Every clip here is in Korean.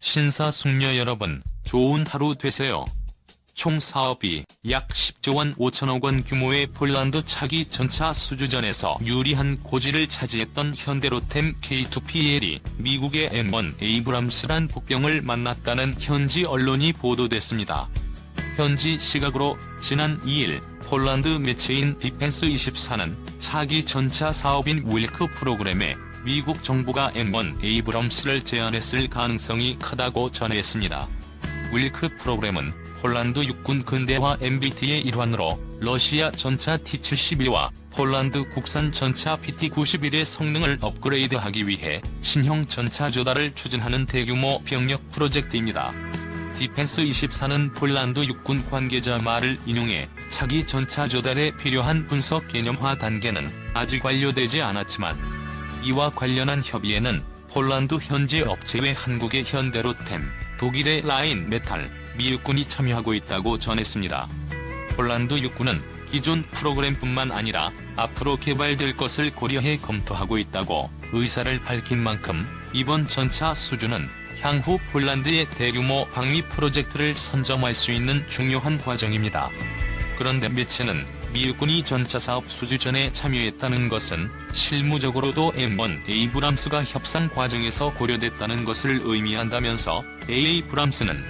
신사숙녀 여러분, 좋은 하루 되세요. 총 사업이 약 10조 원 5천억 원 규모의 폴란드 차기 전차 수주전에서 유리한 고지를 차지했던 현대로템 K2PL이 미국의 M1 에이브람스란 복병을 만났다는 현지 언론이 보도됐습니다. 현지 시각으로 지난 2일 폴란드 매체인 디펜스24는 차기 전차 사업인 윌크 프로그램에 미국 정부가 M1 에이브럼스를 제안했을 가능성이 크다고 전했습니다. 윌크 프로그램은 폴란드 육군 근대화 MBT의 일환으로 러시아 전차 T-72와 폴란드 국산 전차 PT-91의 성능을 업그레이드하기 위해 신형 전차 조달을 추진하는 대규모 병력 프로젝트입니다. 디펜스24는 폴란드 육군 관계자 말을 인용해 차기 전차 조달에 필요한 분석 개념화 단계는 아직 완료되지 않았지만 이와 관련한 협의에는 폴란드 현지 업체 외 한국의 현대로템, 독일의 라인메탈, 미 육군이 참여하고 있다고 전했습니다. 폴란드 육군은 기존 프로그램뿐만 아니라 앞으로 개발될 것을 고려해 검토하고 있다고 의사를 밝힌 만큼 이번 전차 수주는 향후 폴란드의 대규모 방위 프로젝트를 선점할 수 있는 중요한 과정입니다. 그런데 매체는 미 육군이 전차 사업 수주전에 참여했다는 것은 실무적으로도 M1 에이브람스가 협상 과정에서 고려됐다는 것을 의미한다면서 에이브람스는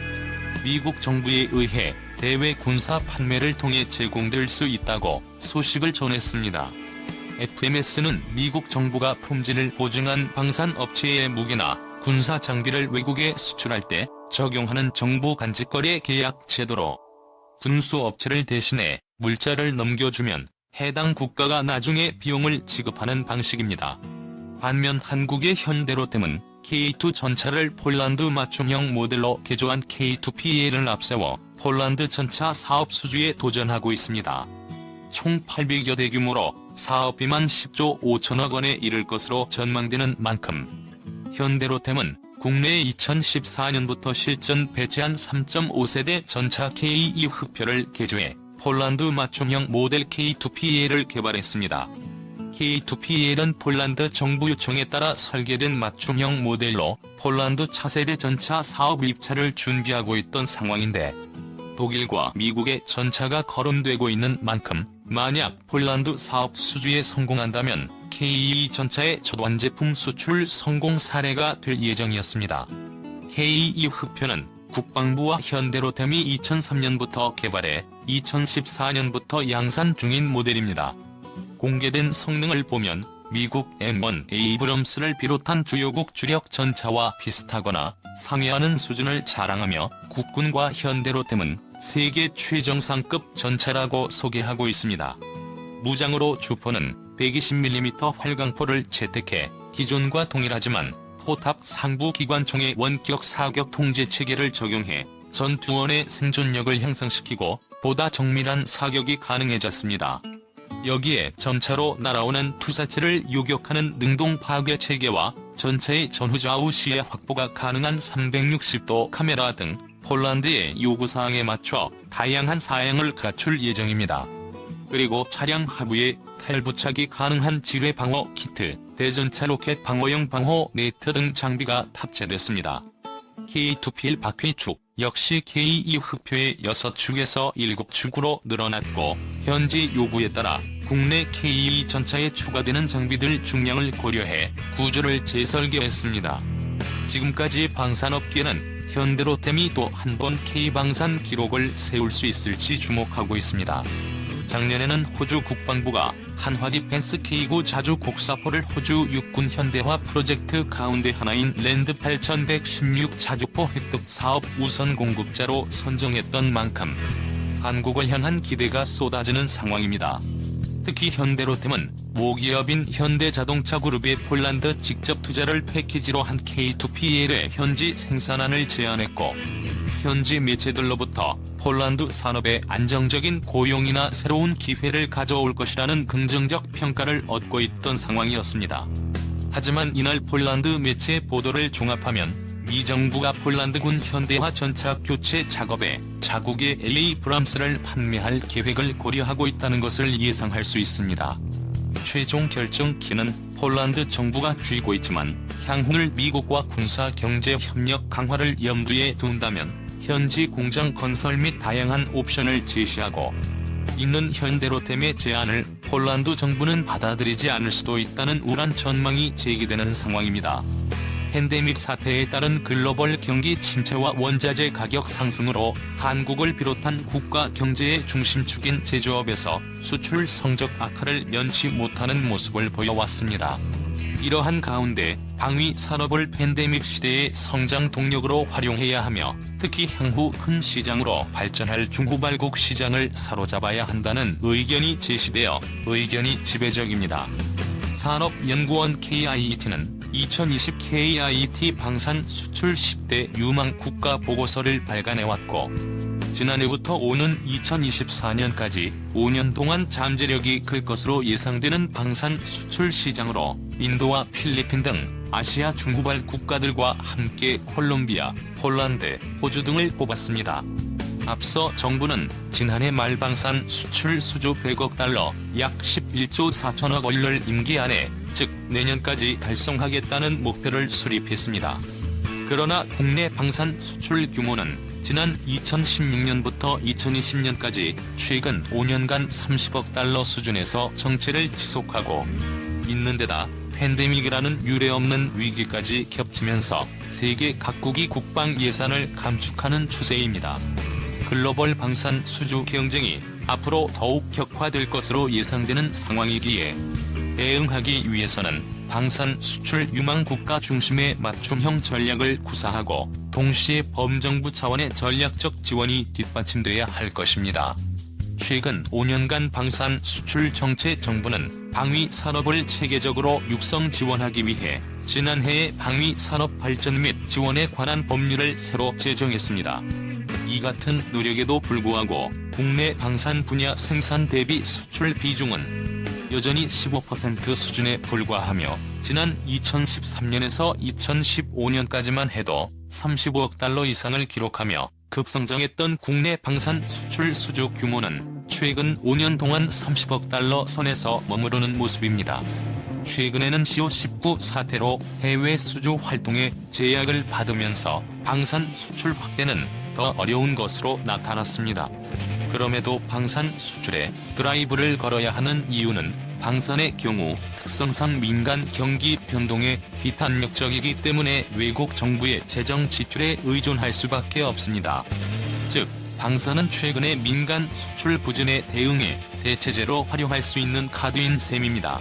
미국 정부에 의해 대외 군사 판매를 통해 제공될 수 있다고 소식을 전했습니다. FMS는 미국 정부가 품질을 보증한 방산업체의 무기나 군사 장비를 외국에 수출할 때 적용하는 정부 간직거래 계약 제도로 군수업체를 대신해 물자를 넘겨주면 해당 국가가 나중에 비용을 지급하는 방식입니다. 반면 한국의 현대로템은 K2 전차를 폴란드 맞춤형 모델로 개조한 K2PL을 앞세워 폴란드 전차 사업 수주에 도전하고 있습니다. 총 800여 대 규모로 사업비만 10조 5천억 원에 이를 것으로 전망되는 만큼 현대로템은 국내에 2014년부터 실전 배치한 3.5세대 전차 K2 흑표를 개조해 폴란드 맞춤형 모델 K2PL을 개발했습니다. K2PL은 폴란드 정부 요청에 따라 설계된 맞춤형 모델로 폴란드 차세대 전차 사업 입찰을 준비하고 있던 상황인데 독일과 미국의 전차가 거론되고 있는 만큼 만약 폴란드 사업 수주에 성공한다면 K2 전차의 첫 완제품 수출 성공 사례가 될 예정이었습니다. K2 흑표는 국방부와 현대로템이 2003년부터 개발해 2014년부터 양산 중인 모델입니다. 공개된 성능을 보면 미국 M1 에이브럼스를 비롯한 주요국 주력 전차와 비슷하거나 상회하는 수준을 자랑하며 국군과 현대로템은 세계 최정상급 전차라고 소개하고 있습니다. 무장으로 주포는 120mm 활강포를 채택해 기존과 동일하지만 포탑 상부 기관총의 원격 사격 통제 체계를 적용해 전투원의 생존력을 향상시키고 보다 정밀한 사격이 가능해졌습니다. 여기에 전차로 날아오는 투사체를 요격하는 능동 파괴 체계와 전차의 전후좌우 시야 확보가 가능한 360도 카메라 등 폴란드의 요구사항에 맞춰 다양한 사양을 갖출 예정입니다. 그리고 차량 하부에 탈부착이 가능한 지뢰 방어 키트, 대전차 로켓 방어용 방호 네트 등 장비가 탑재됐습니다. K2PL 바퀴축 역시 K2 흑표의 6축에서 7축으로 늘어났고 현지 요구에 따라 국내 K2 전차에 추가되는 장비들 중량을 고려해 구조를 재설계했습니다. 지금까지 방산업계는 현대로템이 또 한 번 K방산 기록을 세울 수 있을지 주목하고 있습니다. 작년에는 호주 국방부가 한화 디펜스 K9 자주 곡사포를 호주 육군 현대화 프로젝트 가운데 하나인 랜드 8116 자주포 획득 사업 우선 공급자로 선정했던 만큼 한국을 향한 기대가 쏟아지는 상황입니다. 특히 현대로템은 모기업인 현대자동차그룹의 폴란드 직접 투자를 패키지로 한 K2PL의 현지 생산안을 제안했고 현지 매체들로부터 폴란드 산업에 안정적인 고용이나 새로운 기회를 가져올 것이라는 긍정적 평가를 얻고 있던 상황이었습니다. 하지만 이날 폴란드 매체 보도를 종합하면 미 정부가 폴란드군 현대화 전차 교체 작업에 자국의 에이브람스를 판매할 계획을 고려하고 있다는 것을 예상할 수 있습니다. 최종 결정키는 폴란드 정부가 쥐고 있지만 향후를 미국과 군사 경제 협력 강화를 염두에 둔다면 현지 공장 건설 및 다양한 옵션을 제시하고 있는 현대로템의 제안을 폴란드 정부는 받아들이지 않을 수도 있다는 우울한 전망이 제기되는 상황입니다. 팬데믹 사태에 따른 글로벌 경기 침체와 원자재 가격 상승으로 한국을 비롯한 국가 경제의 중심축인 제조업에서 수출 성적 악화를 면치 못하는 모습을 보여왔습니다. 이러한 가운데 방위 산업을 팬데믹 시대의 성장 동력으로 활용해야 하며 특히 향후 큰 시장으로 발전할 중후발국 시장을 사로잡아야 한다는 의견이 제시되어 의견이 지배적입니다. 산업연구원 KIT는 2020 KIT 방산 수출 10대 유망 국가 보고서를 발간해왔고 지난해부터 오는 2024년까지 5년 동안 잠재력이 클 것으로 예상되는 방산 수출 시장으로 인도와 필리핀 등 아시아 중후발 국가들과 함께 콜롬비아, 폴란드, 호주 등을 꼽았습니다. 앞서 정부는 지난해 말 방산 수출 수조 100억 달러, 약 11조 4천억 원을 임기 안에, 즉 내년까지 달성하겠다는 목표를 수립했습니다. 그러나 국내 방산 수출 규모는 지난 2016년부터 2020년까지 최근 5년간 30억 달러 수준에서 정체를 지속하고 있는 데다 팬데믹이라는 유례없는 위기까지 겹치면서 세계 각국이 국방 예산을 감축하는 추세입니다. 글로벌 방산 수주 경쟁이 앞으로 더욱 격화될 것으로 예상되는 상황이기에 대응하기 위해서는 방산 수출 유망 국가 중심의 맞춤형 전략을 구사하고 동시에 범정부 차원의 전략적 지원이 뒷받침돼야 할 것입니다. 최근 5년간 방산 수출 정체 정부는 방위 산업을 체계적으로 육성 지원하기 위해 지난해에 방위 산업 발전 및 지원에 관한 법률을 새로 제정했습니다. 이 같은 노력에도 불구하고 국내 방산 분야 생산 대비 수출 비중은 여전히 15% 수준에 불과하며 지난 2013년에서 2015년까지만 해도 35억 달러 이상을 기록하며 급성장했던 국내 방산 수출 수주 규모는 최근 5년 동안 30억 달러 선에서 머무르는 모습입니다. 최근에는 CO19 사태로 해외 수주 활동에 제약을 받으면서 방산 수출 확대는 더 어려운 것으로 나타났습니다. 그럼에도 방산 수출에 드라이브를 걸어야 하는 이유는 방산의 경우 특성상 민간 경기 변동에 비탄력적이기 때문에 외국 정부의 재정 지출에 의존할 수밖에 없습니다. 즉, 방산은 최근의 민간 수출 부진에 대응해 대체제로 활용할 수 있는 카드인 셈입니다.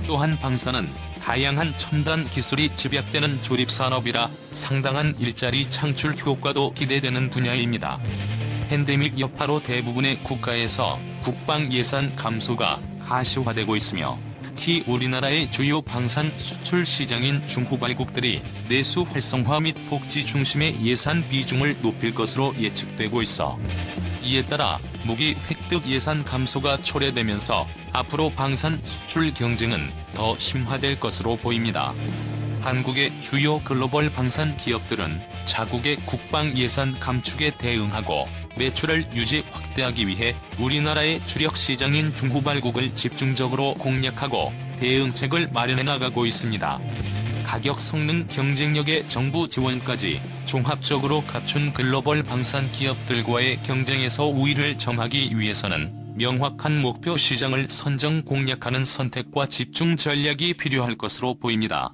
또한 방산은 다양한 첨단 기술이 집약되는 조립산업이라 상당한 일자리 창출 효과도 기대되는 분야입니다. 팬데믹 여파로 대부분의 국가에서 국방 예산 감소가 가시화되고 있으며 특히 우리나라의 주요 방산 수출 시장인 중후발국들이 내수 활성화 및 복지 중심의 예산 비중을 높일 것으로 예측되고 있어 이에 따라 무기 획득 예산 감소가 초래되면서 앞으로 방산 수출 경쟁은 더 심화될 것으로 보입니다. 한국의 주요 글로벌 방산 기업들은 자국의 국방 예산 감축에 대응하고 매출을 유지 확대하기 위해 우리나라의 주력 시장인 중후발국을 집중적으로 공략하고 대응책을 마련해 나가고 있습니다. 가격 성능 경쟁력의 정부 지원까지 종합적으로 갖춘 글로벌 방산 기업들과의 경쟁에서 우위를 점하기 위해서는 명확한 목표 시장을 선정 공략하는 선택과 집중 전략이 필요할 것으로 보입니다.